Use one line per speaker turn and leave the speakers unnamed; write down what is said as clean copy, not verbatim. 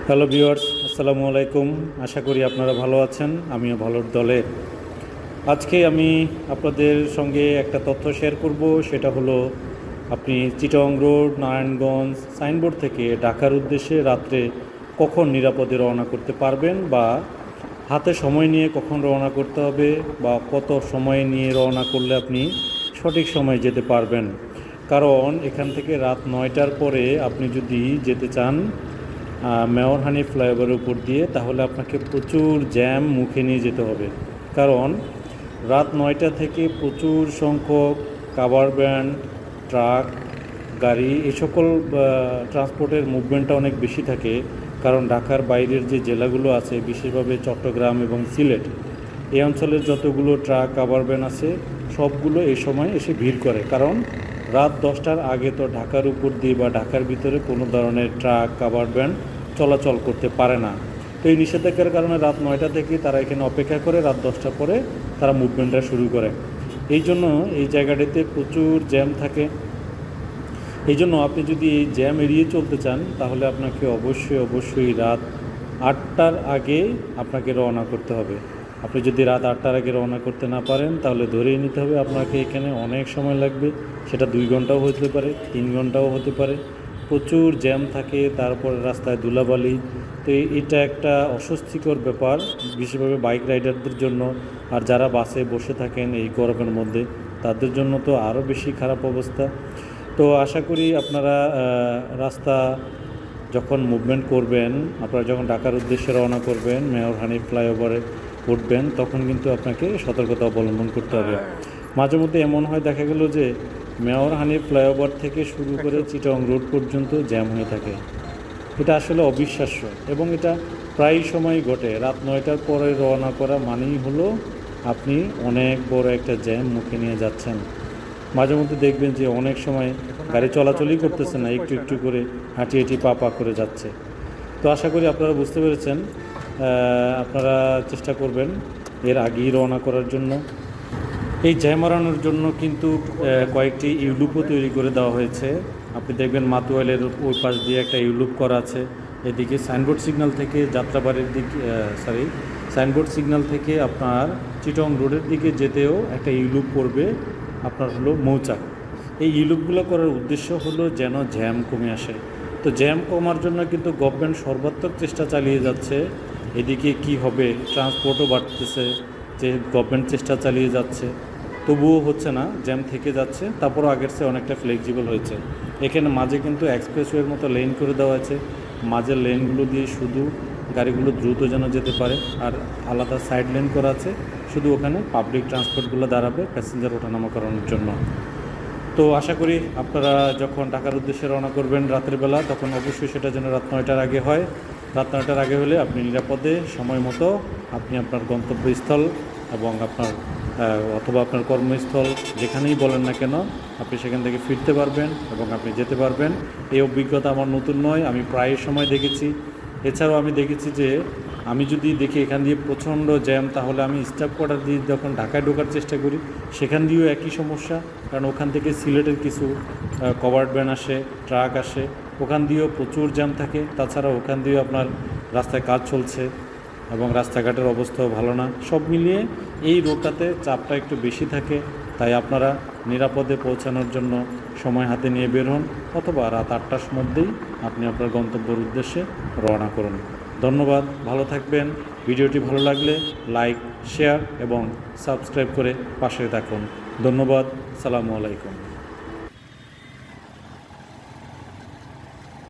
Hello viewers, আসসালামু আলাইকুম। আশা করি আপনারা ভালো আছেন, আমিও ভালোর দলে। আজকে আমি আপনাদের সঙ্গে একটা তথ্য শেয়ার করব। সেটা হলো, আপনি চিটাগং রোড, নারায়ণগঞ্জ সাইনবোর্ড থেকে ঢাকার উদ্দেশ্যে রাত্রে কখন নিরাপদে রওনা করতে পারবেন, বা হাতে সময় নিয়ে কখন রওনা করতে হবে, বা কত সময় নিয়ে রওনা করলে আপনি সঠিক সময়ে যেতে পারবেন। কারণ এখান থেকে রাত 9টার পরে আপনি যদি যেতে চান মেয়রহানি ফ্লাইওভারের উপর দিয়ে, তাহলে আপনাকে প্রচুর জ্যাম মুখে নিয়ে যেতে হবে। কারণ রাত 9টা থেকে প্রচুর সংখ্যক কাভার ভ্যান, ট্রাক, গাড়ি, এই সকল ট্রান্সপোর্টের মুভমেন্টটা অনেক বেশি থাকে। কারণ ঢাকার বাইরের যে জেলাগুলো আছে, বিশেষভাবে চট্টগ্রাম এবং সিলেট, এই অঞ্চলের যতগুলো ট্রাক, কাভার ভ্যান আছে, সবগুলো এই সময় এসে ভিড় করে। কারণ রাত 10টার আগে তো ঢাকার উপর দিয়ে বা ঢাকার ভিতরে কোনো ধরনের ট্রাক, কাভার ভ্যান চলাচল করতে পারে না। তো এই নিষেধাজ্ঞার কারণে রাত 9টা থেকে তারা এখানে অপেক্ষা করে, রাত 10টা পরে তারা মুভমেন্টটা শুরু করে। এই জন্য এই জায়গাটিতে প্রচুর জ্যাম থাকে। এই জন্য আপনি যদি এই জ্যাম এড়িয়ে চলতে চান, তাহলে আপনাকে অবশ্যই রাত 8টার আগে আপনাকে রওনা করতে হবে। আপনি যদি রাত 8টার আগে রওনা করতে না পারেন, তাহলে ধরেই নিতে হবে আপনাকে এখানে অনেক সময় লাগবে। সেটা 2 ঘন্টাও হতে পারে, 3 ঘন্টাও হতে পারে। প্রচুর জ্যাম থাকে, তারপরে রাস্তায় ধুলাবালি। তো এটা একটা অস্বস্তিকর ব্যাপার, বিশেষভাবে বাইক রাইডারদের জন্য। আর যারা বাসে বসে থাকেন এই গরমের মধ্যে, তাদের জন্য তো আরও বেশি খারাপ অবস্থা। তো আশা করি আপনারা রাস্তা যখন মুভমেন্ট করবেন, আপনারা যখন ঢাকার উদ্দেশ্যে রওনা করবেন, মেয়রহানি ফ্লাইওভারে উঠবেন, তখন কিন্তু আপনাকে সতর্কতা অবলম্বন করতে হবে। মাঝে মধ্যে এমন হয়, দেখা গেল যে মেয়রহানি ফ্লাইওভার থেকে শুরু করে চিটাগং রোড পর্যন্ত জ্যাম হয়ে থাকে। এটা আসলে অবিশ্বাস্য, এবং এটা প্রায় সময় ঘটে। রাত 9টার পরে রওনা করা মানেই হলো আপনি অনেক বড় একটা জ্যাম মুখে নিয়ে যাচ্ছেন। মাঝে মধ্যে দেখবেন যে অনেক সময় গাড়ি চলাচলই করতেছে না, একটু করে হাঁটি পা করে যাচ্ছে। তো আশা করি আপনারা বুঝতে পেরেছেন। আপনারা চেষ্টা করবেন এর আগেই রওনা করার জন্য। এই জ্যাম এড়ানোর জন্য কিন্তু কয়েকটি ইউলুপও তৈরি করে দেওয়া হয়েছে। আপনি দেখবেন মাতুয়াইলের ওই পাশ দিয়ে একটা ইউলুপ করা আছে। এদিকে সাইনবোর্ড সিগন্যাল থেকে যাত্রাবাড়ির দিকে, সাইনবোর্ড সিগন্যাল থেকে আপনার চিটাগং রোডের দিকে যেতেও একটা ইউলুপ পড়বে, আপনার হলো মৌচাক। এই ইউলুপগুলো করার উদ্দেশ্য হলো যেন জ্যাম কমে আসে। তো জ্যাম কমার জন্য কিন্তু গভর্নমেন্ট সর্বাত্মক চেষ্টা চালিয়ে যাচ্ছে। এদিকে কি হবে, ট্রান্সপোর্টও বাড়তেছে, যে গভর্নমেন্ট চেষ্টা চালিয়ে যাচ্ছে, তবুও হচ্ছে না, জ্যাম থেকে যাচ্ছে। তারপরও আগের চেয়ে অনেকটা ফ্লেক্সিবল হয়েছে। এখানে মাঝে কিন্তু এক্সপ্রেসওয়ের মতো লেন করে দেওয়া আছে। মাঝের লেনগুলো দিয়ে শুধু গাড়িগুলো দ্রুত যেন যেতে পারে, আর আলাদা সাইড লেন করা আছে, শুধু ওখানে পাবলিক ট্রান্সপোর্টগুলো দাঁড়াবে প্যাসেঞ্জার ওঠানামা করানোর জন্য। তো আশা করি আপনারা যখন ঢাকার উদ্দেশ্যে রওনা করবেন রাতের বেলা, তখন অবশ্যই সেটা যেন রাত 9টার আগে হয়। রাত 9টার আগে হলে আপনি নিরাপদে সময় মতো আপনি আপনার গন্তব্যস্থল এবং অথবা আপনার কর্মস্থল, যেখানেই বলেন না কেন, আপনি সেখান থেকে ফিরতে পারবেন এবং আপনি যেতে পারবেন। এই অভিজ্ঞতা আমার নতুন নয়, আমি প্রায় সময় দেখেছি। এছাড়াও আমি দেখেছি যে আমি যদি দেখি এখান দিয়ে প্রচণ্ড জ্যাম, তাহলে আমি স্টাফ কোয়ার্টার দিয়ে যখন ঢাকায় ঢোকার চেষ্টা করি, সেখান দিয়েও একই সমস্যা। কারণ ওখান থেকে সিলেটের কিছু কভার্ড ভ্যান আসে, ট্রাক আসে, ওখান দিয়েও প্রচুর জ্যাম থাকে। তাছাড়া ওখান দিয়েও আপনার রাস্তায় কাজ চলছে এবং রাস্তাঘাটের অবস্থাও ভালো না। সব মিলিয়ে এই রোডটাতে চাপটা একটু বেশি থাকে। তাই আপনারা নিরাপদে পৌঁছানোর জন্য সময় হাতে নিয়ে বের হন, অথবা রাত 8টার মধ্যেই আপনি আপনার গন্তব্যের উদ্দেশ্যে রওনা করুন। ধন্যবাদ, ভালো থাকবেন। ভিডিওটি ভালো লাগলে লাইক, শেয়ার এবং সাবস্ক্রাইব করে পাশে থাকুন। ধন্যবাদ। আসসালামু আলাইকুম।